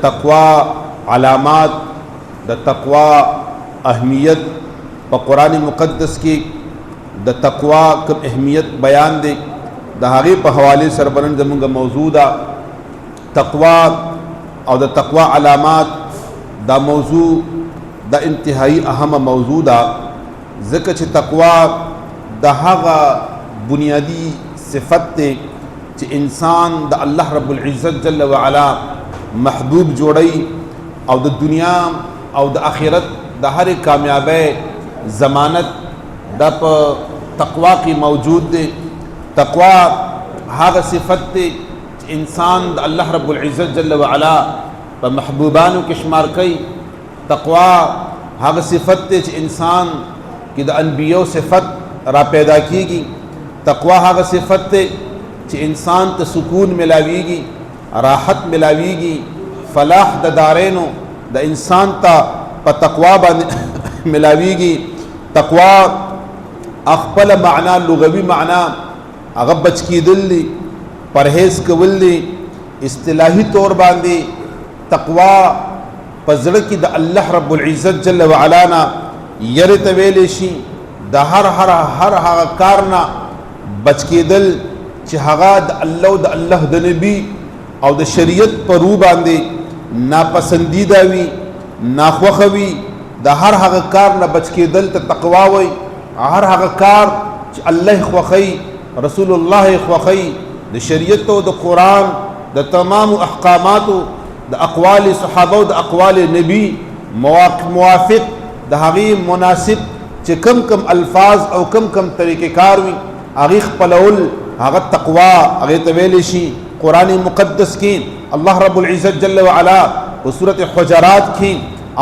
تقوا علامات د تقوا اهمیت په قرآن مقدس کې د تقوا کوم اهمیت بیان دی د هغې په حوالې سره به نن زموږ موضوع ده تقوا او د تقوا علامات. دا موضوع د انتهایی اهمه موضوع ده ځکه چې تقوا د هغه بنیادی صفت دی چې انسان د الله رب العزت جل وعلا محبوب جوړی او د دنیا او د آخرت د هر کامیابی ضمانت د په تقوا کې موجود دی. تقوا هغه صفت دی چې انسان د الله رب العزت جل وعلا په محبوبانو کې شمار کوي. تقوا هغه صفت دی چې انسان کې د انبیو صفت را پیدا کیږي. تقوا هغه صفت دی چې انسان ته سکون ملاویږي، راحت ملاویږي، فلاح د دارینو د انسان ته په تقوا باندې ملاویږي. تقوا خپل معنا لغوي معنا هغه بچ کیدل دي، پرهیز کول دي. اصطلاحي طور باندې تقوا په زړه کې د الله رب العزت جل وعلا نه یری ته ویلی شي، د هر کار نه بچ کیدل چې هغه د الله او د الله د نبی او د شریعت په رو باندې ناپسندیده وي، ناخوښه وي. د هر کار نه بچ کیدل ته تقوا وي. هر کار چې الله خوښوي، رسول الله خوښوي، د شریعت او د قرآن د تمام احکاماتو د اقوال صحابه او د اقوال نبی موافق د هغې مناسب چې کم الفاظ او کم طریقې کار وي هغې خپلول هغه تقوا هغې ته ویلی شي. قرآن مقدس کې الله رب العزت جل وعلا په سورت حجرات کې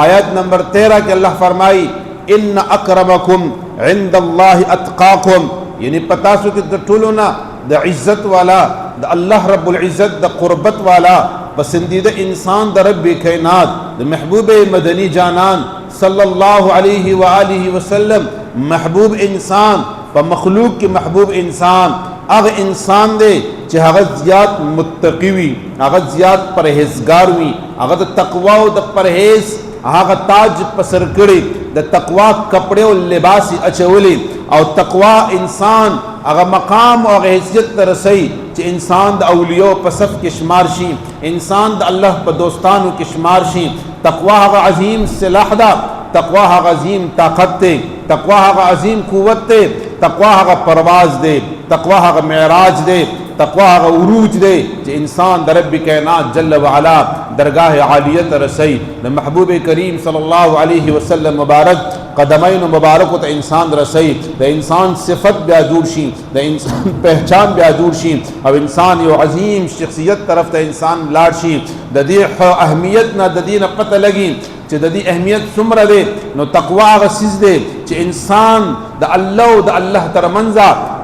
آیت نمبر 13 کې الله فرمائی ان اکرمکم عند الله اتقاکم، یعنی پتاسو کې د ټولو نه د عزت والا د الله رب العزت د قربت والا پسندیده انسان د رب کائنات د محبوب مدنی جانان صلی الله علیہ وآلہ وسلم محبوب انسان په مخلوق کې محبوب انسان هغه انسان دی چې هغه زیات متقی وي، هغه زیات پرهیزګار وي، هغه د تقوا او د پرهیز هغه تاج په سر کړی، د تقوا کپڑے او لباس اچولی، او تقوا انسان هغه مقام او حیثیت ته رسي چې انسان د اولیاء په صف کې شمار شي، انسان د الله په دوستانو کې شمار شي. تقوا هغه عظیم سلاح ده، تقوا هغه عظیم طاقت ده، تقوا هغه عظیم قوت ده، تقوا هغه پرواز ده، تقوا هغه معراج ده، تقوا هغه عروج ده چې انسان د رب کائنات جل وعلا درگاہ عالیت رسی. د محبوب کریم صلی الله علیہ وسلم مبارک قدمین مبارک ته انسان رسی، د انسان صفت بیا جوړ شي، د انسان پہچان بیا جوړ شي، او انسان یو عظیم شخصیت طرف ته انسان لاړ شي. د دې اهمیت نه د دې نه پته لګي چې د دې اهمیت څومره دی. نو تقوا هغه څیز دی چې انسان د الله او د الله ترمنځ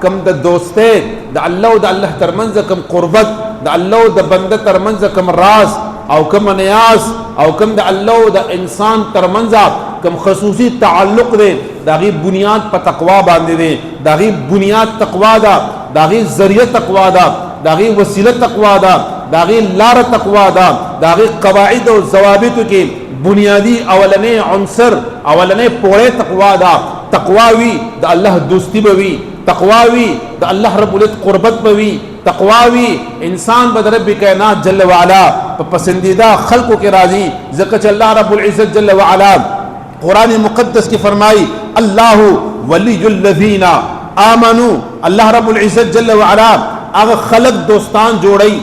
کم د دوستۍ، د الله او د الله ترمنځ کم قربت، د الله او د بنده ترمنځ کم راز او کم نیاز او کم د الله او د انسان ترمنځ کم خصوصی تعلق دی، دا غي بنیاد په تقوا باندې دی. دا غي بنیاد تقوا ده، دا غي ذریعہ تقوا ده، دا غي وسیله تقوا ده، دا غي لار تقوا ده. دا غي قواعد او ضوابط کې بنیادی اولنې عنصر اولنې پوره تقوا ده. تقواوی د الله دوستی بوي، تقواوی د الله رب العزت قربت بوي، تقواوی انسان بد رب کائنات جل وعلا په پسندیدہ خلقوں کے راضی. ذکر چې الله رب العزت جل وعلا قرآن مقدس کی فرمائی اللہ ولی الذین آمنوا، اللہ رب العزت جل وعلا اغه خلق دوستان جوړی،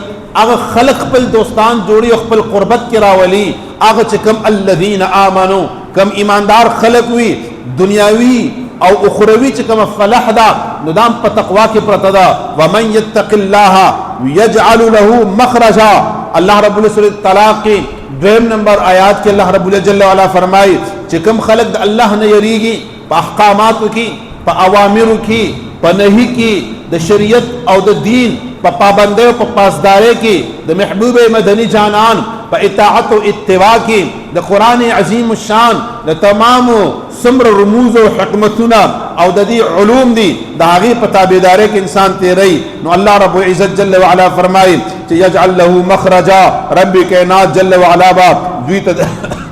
اغه خلق خپل دوستان جوړی او خپل قربت کی راولی. اغه چې کم الذین آمنوا کم ایماندار خلق وی، دنیاوی او اخروی چې کوم فلاح ده نو دام په تقوا کې پرته ده. ومن یتق الله یجعل له مخرجا، الله رب العزت طلاق کې 2 نمبر آیات کې الله رب العزت جل وعلا فرمایي چې کوم خلق د الله نه یریږي په احکاماتو کې، په اوامرو کې، په نهي کې، د شریعت او د دین په پابندۍ او په پاسدارۍ کې د محبوب مدنی جانان په اطاعت او اتباع کې د قرآن عظیم الشان د تمامو څومره رموز او حکمتونه او د دې علوم دي د هغې په تابعدارۍ کې انسان تیری نو الله رب العزت جل وعلا فرمایي چې یجعل له مخرجا رب کائنات جل وعلا با دوی ته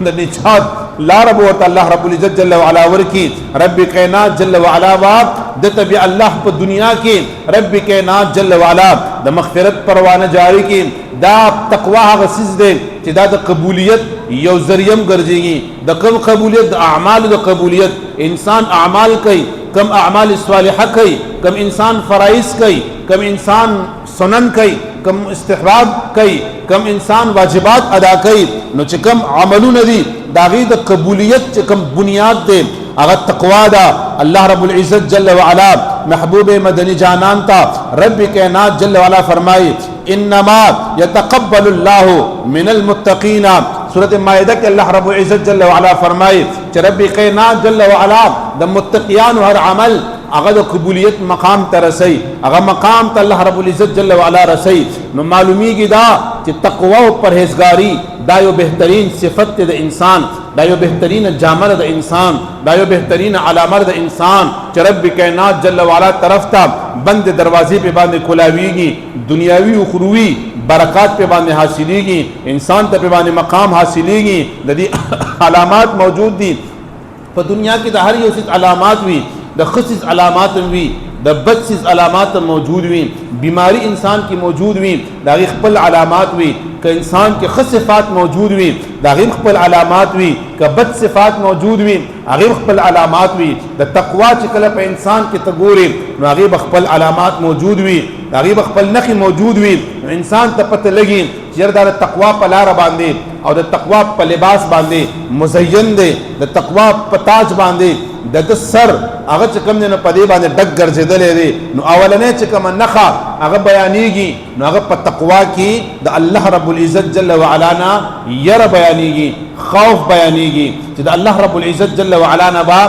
د نجات لار به ورته الله رب العزت جل وعلا ورکی رب کائنات جل وعلا با د تبع الله په دنیا کې رب کائنات جل وعلا د مغفرت پروانه جاری کی دا تقوا هغه سیز دی چې دا د قبولیت یو ذریعہ ګرځي د کوم قبولیت د اعمال د قبولیت انسان اعمال کوي کم اعمال صالحه کوي کم انسان فرائض کوي کم انسان سنن کوي کم استحباب کوي کم انسان واجبات ادا کوي نو چې کم عملونه دي داغي د قبولیت چې کم بنیاد دی هغه تقوا دا الله رب العزت جل وعلا محبوب مدنی جانان تا رب کائنات جل وعلا فرمائے انما يتقبل الله من المتقین سورۃ مائدہ کے اللہ رب العزت جل وعلا فرمائے کہ رب کائنات جل وعلا د متقیان ہر عمل هغه د قبولیت مقام ته رسي هغه مقام ته الله رب العزت جل وعلا رسي نو معلومیږي دا چې تقوا او پرهیزګاری دا یو بهترین صفت د انسان دا یو بهترین جامه د انسان دا یو بهترین علامه د انسان چې رب کائنات جل وعلا طرف ته بند دروازې په باندې کلاویږي دنیاوی او اخروی برکات په باندې حاصلېږي انسان ته په باندې مقام حاصلېږي د دې علامات موجود دي په دنیا کې د هر یو څه علامات وي د خصیص علامات وي د بدسیز علامات موجود وي بیماری انسان کی موجود وي داغي خپل علامات وي که انسان کې خص صفات موجود وي داغي خپل علامات وي که بد صفات موجود وي هغه خپل علامات وي د تقوا چې کله په انسان کې تګوري نو هغه خپل علامات موجود وي هغه خپل نخي موجود وي انسان ته پته لګي چې د تقوا په لار باندې او د تقوا په لباس باندې مزین دي د تقوا په تاج باندې د سر هغه چې کوم نه په دې باندې ډک ګرځیدلې دي نو اولنې چې کوم نخا هغه بیانېږي نو هغه په تقوا کې د الله رب العزت جل وعلا نه ير بیانېږي خوف بیانېږي چې د الله رب العزت جل وعلا نه با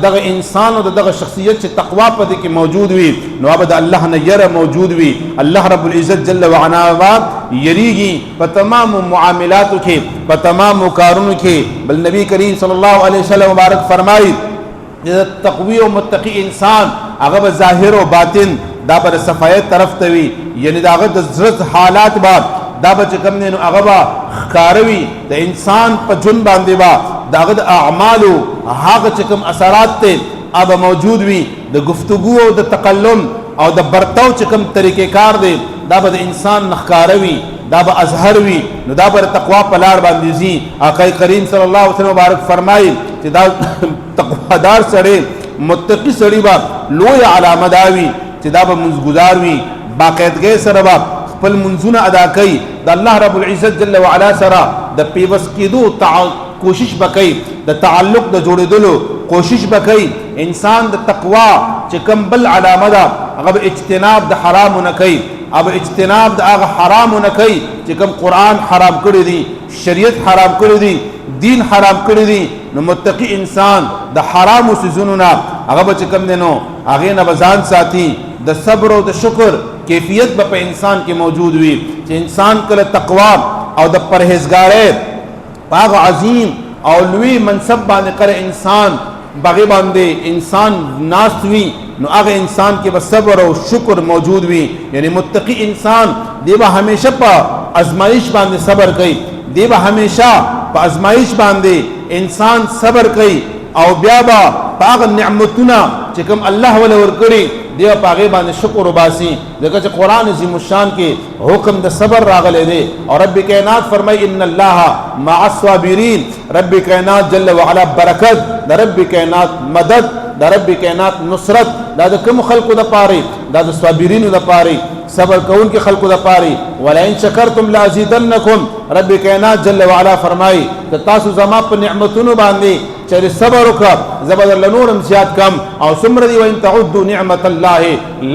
دغه انسان او دغه شخصیت چې تقوا په دې کې موجود وي نو به د الله نه ير موجود وي الله رب العزت جل وعلا با یریږي په تمام معاملاتو کې په تمام کارونو کې بل نبی کریم صلی الله علیه وسلم مبارک فرمایي تقوی او متقی انسان هغه ظاهر او باطن دا پر صفایت طرف ته وي یعنی داغه د زړه حالات با دا به کوم نه هغه با خاروي د انسان په جون باندې با داغه د اعمال هغه کوم اثرات ته اب موجود وي د گفتگو او د تکلم او د برتاو کوم طریقې کار دی دا به د انسان نخکاروي دا به اظهر وي نو دا به تقوا په لار باندې زی آقا کریم صلی الله علیه وسلم مبارک فرمایي چې دا تقوادار سره متقی سړي با لوی علامه داوي چې دا به منځګزار وي باقاعدګۍ سره با خپل منځونه ادا کوي د الله رب العزت جل وعلا سره د پیوس کېدو کوشش وکړي د تعلق د جوړېدلو کوشش وکړي انسان د تقوا چې کوم بل علامه ده هغه اجتناب د حرام نه کوي اب اجتناب د هغه حرام نه کوي چې کوم قرآن حرام کړی دي شریعت حرام کړی دي دین حرام کړی دي نو متقی انسان د حرام سيزونو نه هغه به کوم دینو هغه نه بزان ساتي د صبر او د شکر کیفیت به په انسان کې موجود وي چې انسان کله تقوا او د پرهیزګاری هغه عظیم او لوی منصب باندې کړ انسان بغي باندې انسان ناس وي نو هغه انسان کې به صبر او شکر موجود وي یعنی متقی انسان دی به همیشه په ازمایش باندې صبر کوي دی به همیشه په ازمایش باندې انسان صبر کوي او بیا به هغه نعمتونه چې کوم الله ول ورکړي دی په هغه باندې شکر وباسي ځکه چې قران عظیم الشان کې حکم د صبر راغلی دی او رب کائنات فرمای ان الله مع الصابرین رب کائنات جل وعلا برکت د رب کائنات مدد د رب کائنات نصرت دا د کوم خلقو د پاره دا د صابرینو د پاره صبر کون کې خلقو د پاره ولئن شکرتم لازیدنکم رب کائنات جل وعلا فرمای ته تاسو زما په نعمتونو باندې چې صبر وکړه زبر لنورم زیات کم او سمر دی وان تعدوا نعمت الله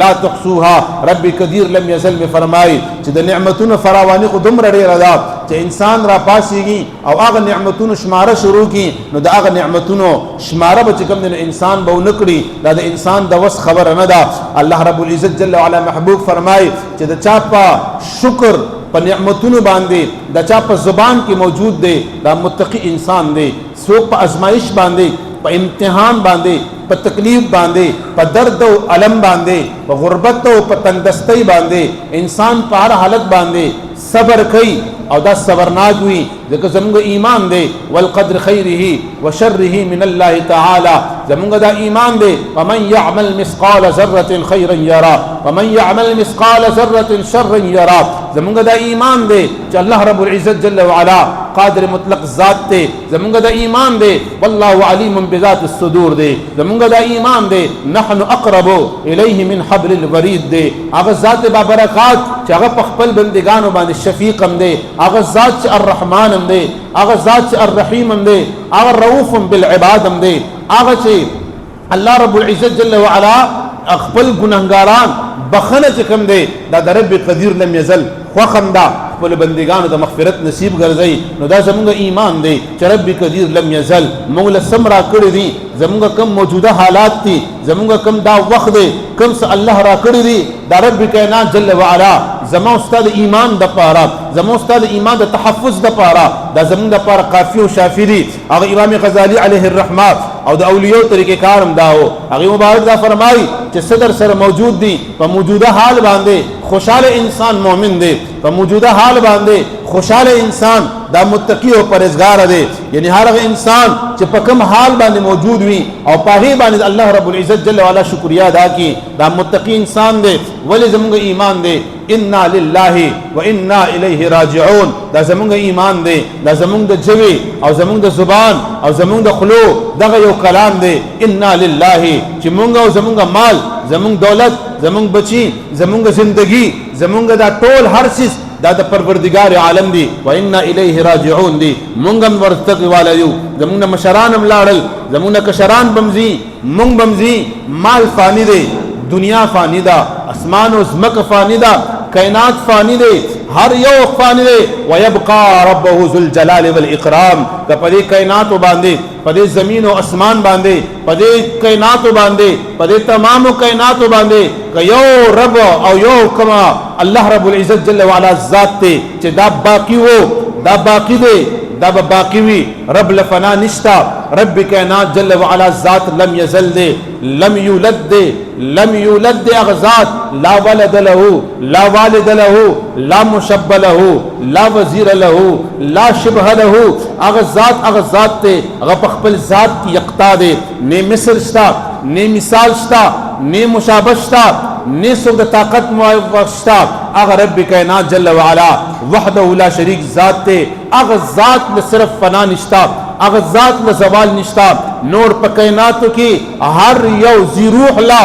لا تحصوها رب قدیر لم يزل فرمای چې د نعمتونو فراوانی خو دومره ډیر ده چې انسان را پاسيږي او هغه نعمتونو شماره شروع کی نو د هغه نعمتونو شماره به کوم د انسان به نکړي دا د انسان د وس خبر نه ده الله رب العزت جل وعلا محبوب فرمای چې د چا په شکر په نعمتونو باندې د چا په زبان کې موجود دی دا متقی انسان دی. څوک په ازمایش باندې په امتحان باندې په تکلیف باندې په درد او الم باندې په غربت او په تندرستی باندې انسان په هر حالت باندې صبر کوي او دا صبرناک وي ځکه زموږ ایمان دی والقدر خیره وشره من الله تعالی. زموږ دا ایمان دی ومن يعمل مثقال ذره خيرا يرى ومن يعمل مثقال ذره شرا يرى. زموږ دا ایمان دی چې الله رب العزت جل وعلا قادر مطلق ذات دی. زموږ دا ایمان دی والله علیم بذات الصدور دی. زموږ دا ایمان دی نحن اقرب الیه من حبل الورید دی. هغه ذات بابرکات چې هغه په خپل بندگانو باندې شفیق هم دی، هغه ذات چې الرحمن هم دی، هغه ذات چې الرحیم هم دی، هغه رؤوف بالعباد هم دی، هغه چې الله رب العزت جل وعلا خپل ګناهګاران بخنه چې کوم دی دا د رب قدیر لم یزل خوخم دا خپل بندگانو د مغفرت نصیب ګرځي. نو دا زموږ ایمان دی چې رب قدیر لم یزل موږ له سمرا کړی دي. زموږ کم موجوده حالات دي، زموږ کم دا وخت دی، کم څه الله را کړی دي دا رب کائنات جل وعلا زما استاد ایمان د پاره، زما استاد ایمان د تحفظ د پاره دا زموږ د پاره کافی او شافی دي. هغه امام غزالی علیه الرحمه او د اولیاء طریقې کارم داو هغه مبارک دا فرمایي چې صدر سره موجود دي په موجوده حال باندې خوشاله انسان مؤمن دی، په موجوده حال باندې خوشاله انسان دا متقی او پرهیزګار دی. یعنی هر هغه انسان چې په کوم حال باندې موجود وي او په هغه باندې الله رب العزت جل وعلا شکریا ادا کی دا متقی انسان دی. ولی زموږ ایمان دی انا لله و انا الیه راجعون. دا زموږ ایمان دی، دا زموږ د جوی او زموږ د زبان او زموږ د خلو دغه یو کلام دی انا لله چې مونږ او زموږ مال، زموږ دولت، زموږ بچی، زموږ زندگی، زموږ دا ټول هر څه دا د پروردگار عالم دی و انا الیه راجعون دی. مونږ هم ورتقی والو، زموږ مشران هم لاړل، زموږ کشران بمزي، مونږ بمزي. مال فانی دی، دنیا فانی دا، اسمان او زمکه فانی دا، کائنات فانی دی، ہر یو فانی دی. ويبقى ربه ذو الجلال والاکرام. کہ پدی کائنات باندې، پدی زمین او اسمان باندې، پدی کائنات باندې، پدی تمام کائنات باندې کہ یو رب او یو کما الله رب العزت جل وعلا ذات ته چې دا باقی وو، دا باقی دی، دا باقی وی. رب لفنا نشتا، رب کائنات جل وعلا ذات لم یزل دے، لم یولد دے، لم یولد دے اغذات لا ولد له لا والد له لا مشبه له لا وزیر له لا شبه له. اغذات تے اغا خپل ذات کی یقتا دے، نے مثل شتا، نے مثال شتا، نے مشابه شتا، نے سو د طاقت موافقتا. اغا رب کائنات جل وعلا وحده لا شریک ذات تے اغا ذات میں صرف فنا نشتا، اغا ذات میں زوال نشتا. نور پا کائناتو کی ہر یو زی روح لا،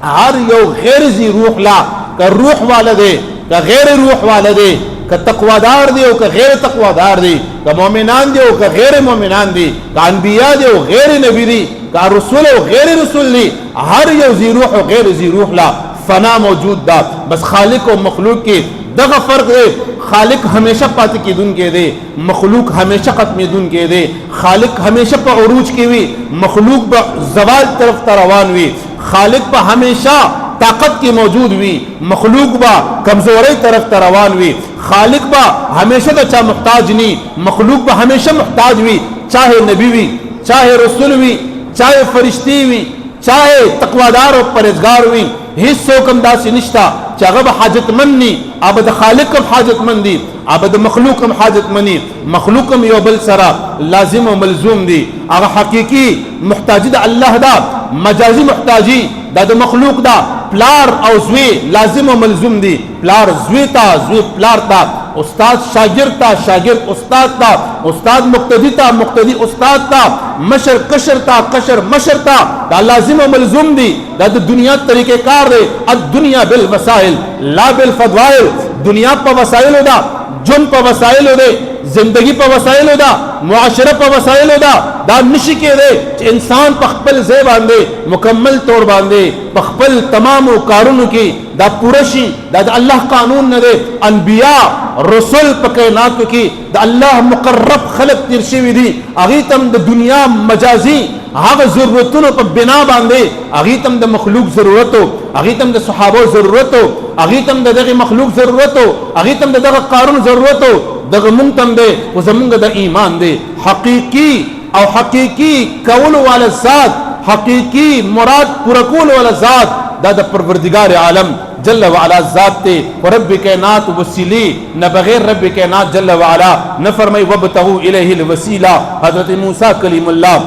ہر یو غیر زی روح لا، کا روح والا دے کا غیر روح والا دے، کا تقوادار دے او کا غیر تقوادار دے، کا مومنان دے او کا غیر مومنان دے، کا انبیاء دے او غیر نبی دے، کا رسول او غیر رسول دے. ہر یو زی روح او غیر زی روح لا فنا موجود دا. بس خالق و مخلوق کے دغه فرق دے. خالق ہمیشہ پاتې کیدون کې دے، مخلوق ہمیشہ ختمیدون کې دے. خالق ہمیشہ په عروج کې وي، مخلوق به زوال طرف ته روان وي. خالق به ہمیشہ طاقت کی موجود وي، مخلوق با کمزوری طرف ته روان وي. خالق با ہمیشہ د چا محتاج نی، مخلوق با ہمیشہ محتاج وي. چاہے نبی وي، چاہے رسول وي، چاہے فرشتی وي، چاہے تقوادار او پرهیزګار وي، هیڅ څوک هم داسې نشته چې هغه به حاجتمند ني. هغه د خالق هم حاجتمند دي، هغه د مخلوق هم حاجتمند دي. مخلوق هم یو بل سره لازم او ملزوم دي. هغه حقيقي محتاجي د الله دا، مجازي محتاجي دا د مخلوق دا. پلار او زوی لازم او ملزوم دي. پلار زوی تا، زوی پلار تا، استاد شاگرد تا، شاگرد استاد تا، استاد مقتدی تا، مقتدی استاد تا، مشر کشر تا، کشر مشر تا. دا لازم و ملزوم دی. دا دنیا طریقہ کار دے. الدنیا بالوسائل لا بالفضائل. دنیا پا وسائل دا، جن پا وسائل دے، زندگی پا وسائل دا، معاشرہ پا وسائل دا. دا نشی کے دے کہ انسان پا خپل زی باندے مکمل طور باندے پا خپل تمام کارونو کی دا پورشی. دا اللہ قانون نہ دے. انبیاء رسول په کائناتو کې د الله مقرب خلق تیر شوي دي هغې ته هم د دنیا مجازي هغه ضرورتونو په بنا باندې هغې ته هم د مخلوق ضرورت و هغې ته هم د صحابو ضرورت و هغې ته هم د دغې مخلوق ضرورت و هغې ته هم د دغه قارون ضرورت و دغه مونږ ته هم دی خو زمونږ د ایمان دی حقیقي او حقیقي کولو والا ذات حقیقي مراد پوره کولو والا ذات دا د پروردگار عالم جل وعلا ذات تے ورب کائنات وسیلی نہ بغیر رب کائنات جل وعلا نہ فرمائی وابتغوا الیہ الوسیلہ حضرت موسیٰ کلیم اللہ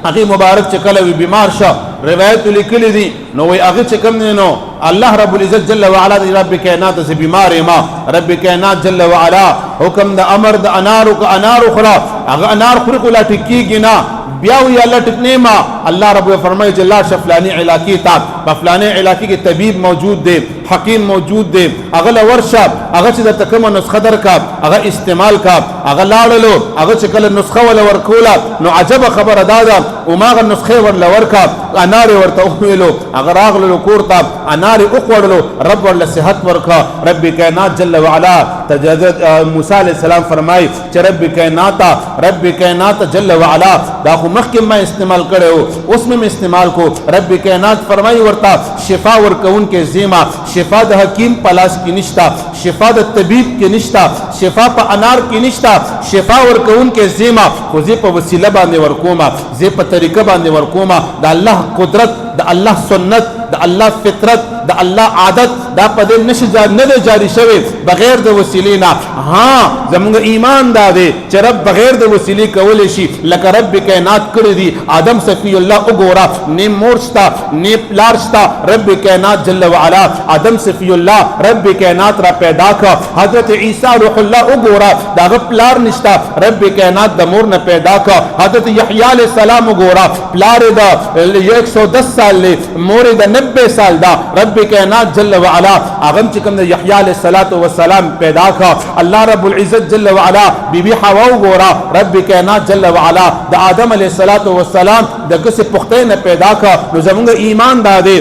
اگے مبارک چکل وی بیمار شا روایت لکلی دی نو وی اگے چکم نو اللہ رب العزت جل وعلا دی رب کائنات سے بیمار ما رب کائنات جل وعلا حکم دا امر دا انار کا انار خلا اگر انار خرق لا ٹکی گنا بیاوی اللہ ٹکنے ما اللہ رب فرمائے جلال شفلانی علاقی تا فلانی علاقی کے طبیب موجود دے حکیم موجود دے اغل ورشا اغل چیزا تکم نسخہ در کا اغل استعمال کا اغل لاڑلو اغل چکل نسخہ والا ورکولا نو عجب خبر دادا اماغ نسخہ ورلا ورکا انار ورطا اخویلو اغل آغلو کورتا انار اخوڑلو رب ورلا صحت ورکا رب کائنات جل وعلا تجدد موسیٰ علیہ السلام فرمائی چھ رب کائنات جل وعلا داخو مخکم میں استعمال کرے ہو اس میں استعمال کو رب کائنات فرمائی ورطا شفا ورکون کے زیمہ شفا د حکیم پلاس کی نشتا شفا د طبیب کی نشتا شفا پا انار کی نشتا شفا ورکون کے زیمہ خو زی پا وسیلہ باندے ورکوما زی پا طریقہ باندے ورکوما دا اللہ قدرت دا اللہ سنت دا اللہ فطرت دا اللہ عادت دا پا دے ندے جاری شوے بغیر دا وسیلینا ہاں زمانگا ایمان دا دے چھ رب بغیر دا وسیلی کولی شی لکا رب کائنات کردی دی آدم صفی اللہ اگورا نیم مورشتا نیم پلارشتا رب کائنات جل وعلا آدم صفی اللہ رب کائنات را پیدا کا حضرت عیسیٰ روح اللہ اگورا دا پلار نشتا رب کائنات دا مور نے پیدا کا حضرت یحییٰ علیہ السلام اگورا پلار دا 110 سال لے مور دا 90 سال دا رب کائنات جل وعلا آغم چکم دا یحییٰ علیہ السلام پیدا کا اللہ رب العزت جل وعلا بی بی حوا اگورا رب کائنات جل وعلا دا آدم علیہ السلام دا کسی پختین پیدا کا نو زمانگا ایمان دا دے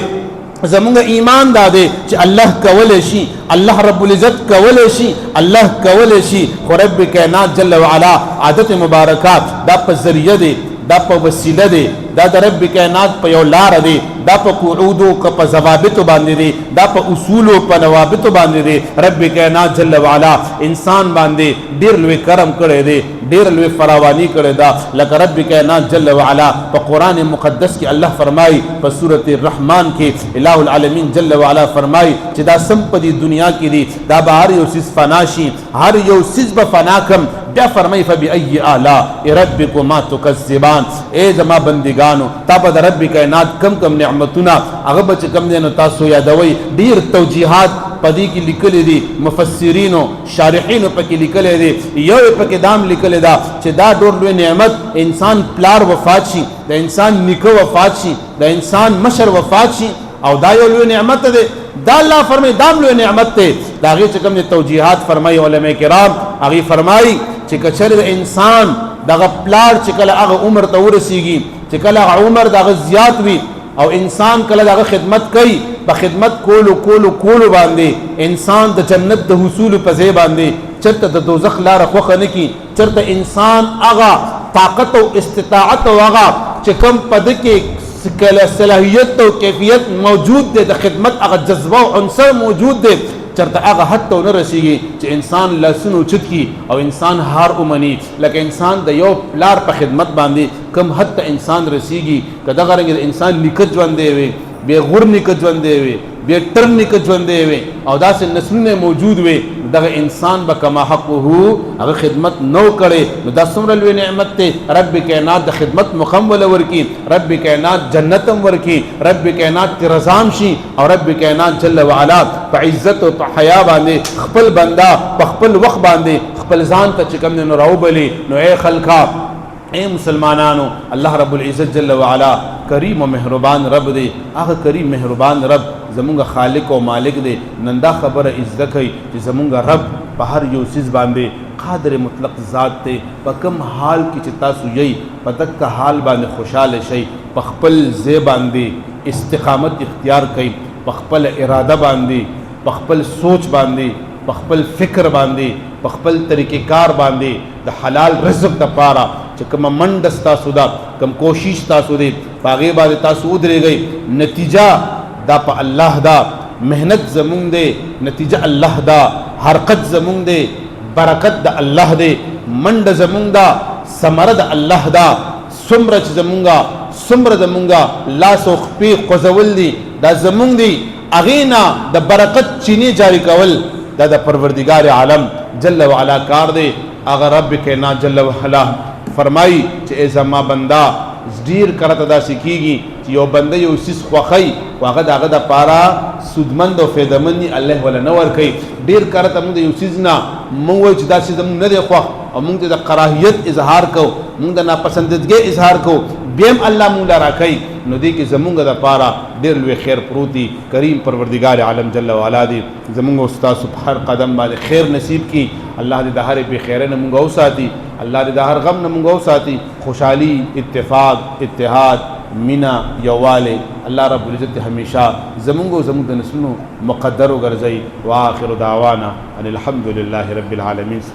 زمونږ ایمان دا دی چې الله کولی شي الله رب العزت کولی شي الله کولی شي خو رب کائنات جل وعلا عادت مبارکات دا په ذریعه دی دا په وسیله دی دا د رب کائنات په یو لار دی دا په قعودو که په ضوابطو باندې دی دا په اصولو په نوابطو باندې دی رب کائنات جل وعلا انسان باندې ډیر لوی کرم کړی دی ډیر لوی فراوانی کړی دا لکه رب کائنات جل وعلا په قرآن مقدس کې الله فرمای په سورۃ الرحمن کې الہ العالمین جل وعلا فرمای چې دا سم په دې دنیا کې دی دا به هر یو سیز فنا شي هر یو سیز به فنا کم بیا فرمای فبأي آلاء ربكما تكذبان اے زما بندگانو تا په رب کائنات کم نعمتونه هغه به کم دي نو تاسو یادوي ډیر توجیهات پدې کې لیکل دي مفسرینو شارحینو پکې لیکل دي یو پکې دام لیکل دا چې دا ډور لوی نعمت انسان پلار وفات شي د انسان نیکه وفات شي د انسان مشر وفات شي او دا یو لوی نعمت ده دا الله فرمای دام لوی نعمت ته دا غي چې کوم توجیهات فرمای علماء کرام هغه فرمای چې کچره انسان دغه پلار چې کله هغه عمر ته ورسیږي چې کله عمر دغه زیات وي او انسان کله دغه خدمت کوي په خدمت کولو باندې انسان د جنت د حصول په ځای باندې چرته د دوزخ لار خوخه نه کی چرته انسان هغه طاقت او استطاعت او هغه چې کم پد کې صلاحیت او کیفیت موجود ده د خدمت هغه جذبه او عنصر موجود ده چرته هغه حتی نه رسیږي چې انسان لاسونو چت کی او انسان هار اومني لکه انسان د یو پلار په خدمت باندې کم حتی انسان رسیږي کدا غرنګ انسان نکد ژوند دی بے غور نکد ژوند دی بے ټرن نکد ژوند دی او داسې نسلونه موجود وي دغه انسان به کما حقه هغه خدمت نو کړي نو دا څومره لوی نعمت ته رب کائنات د خدمت مکمل ورکی رب کائنات جنتم ورکی رب کائنات کی رضام شي او رب کائنات جل وعلا په عزت او په حیا باندې خپل بندا په خپل وخت باندې خپل ځان ته چې کوم نو راوبلی نو اے خلقا اے مسلمانانو الله رب العزت جل وعلا کریم و مهربان رب دی هغه کریم مهربان رب زمونږ خالق او مالک دی نن دا خبره عزت کوي چې زمونږ رب په هر یو سیز باندې قادر مطلق ذات ته په کوم حال کې چې تاسو یې په دک حال باندې خوشاله شئ په خپل ځای باندې استقامت اختیار کړئ په خپل اراده باندې په خپل سوچ باندې په خپل فکر باندې په خپل طریقې کار باندې د حلال رزق دپاره چې کومه منډه ستاسو ده کوم کوشش تاسو دی په هغې باندې تاسو ودرېږئ نتیجه دا په الله دا محنت زمونږ دی نتیجه الله دا حرکت زمونږ دی برکت د الله دی منډه زمونږ دا ثمره د الله دا څومره چې زمونږه لاس او خپې خوځول دي دا زمونږ دي هغې نه د برکت چینې جاری کول دا د پروردګار عالم جل وعلا کار دی هغه رب کائنات جل وعلا فرمایي چې ای زما بنده ډیر کله ته داسې کېږي چې یو بنده یو څیز خوښوي خو هغه د هغه دپاره سودمند او فایدهمند وي الله وله نه ورکوي ډېر کله ته مونږ د یو څیز نه مونږ وایو چې دا څیز زمونږ نه دی خوښ او مونږ ته د کراهیت اظهار کوو مونږ د ناپسندیدګۍ اظهار کوو بیا هم الله مونږ له راکوي نو دې کې زمونږ دپاره ډېر لوی خیر پروت دی کریم پروردګار عالم جل وعلا دی زمونږ او ستاسو په هر قدم باندې خیر نصیب کړي الله دې د هرې بېخیرۍ نه مونږ وساتي الله دې د هر غم نه مونږ وساتي خوشحالي اتفاق اتحاد مینا یووالی الله رب العزت همیشه زمونږ او زمونږ د نسلونو مقدر وګرځوي واخر دعوانا ان الحمد لله رب العالمین.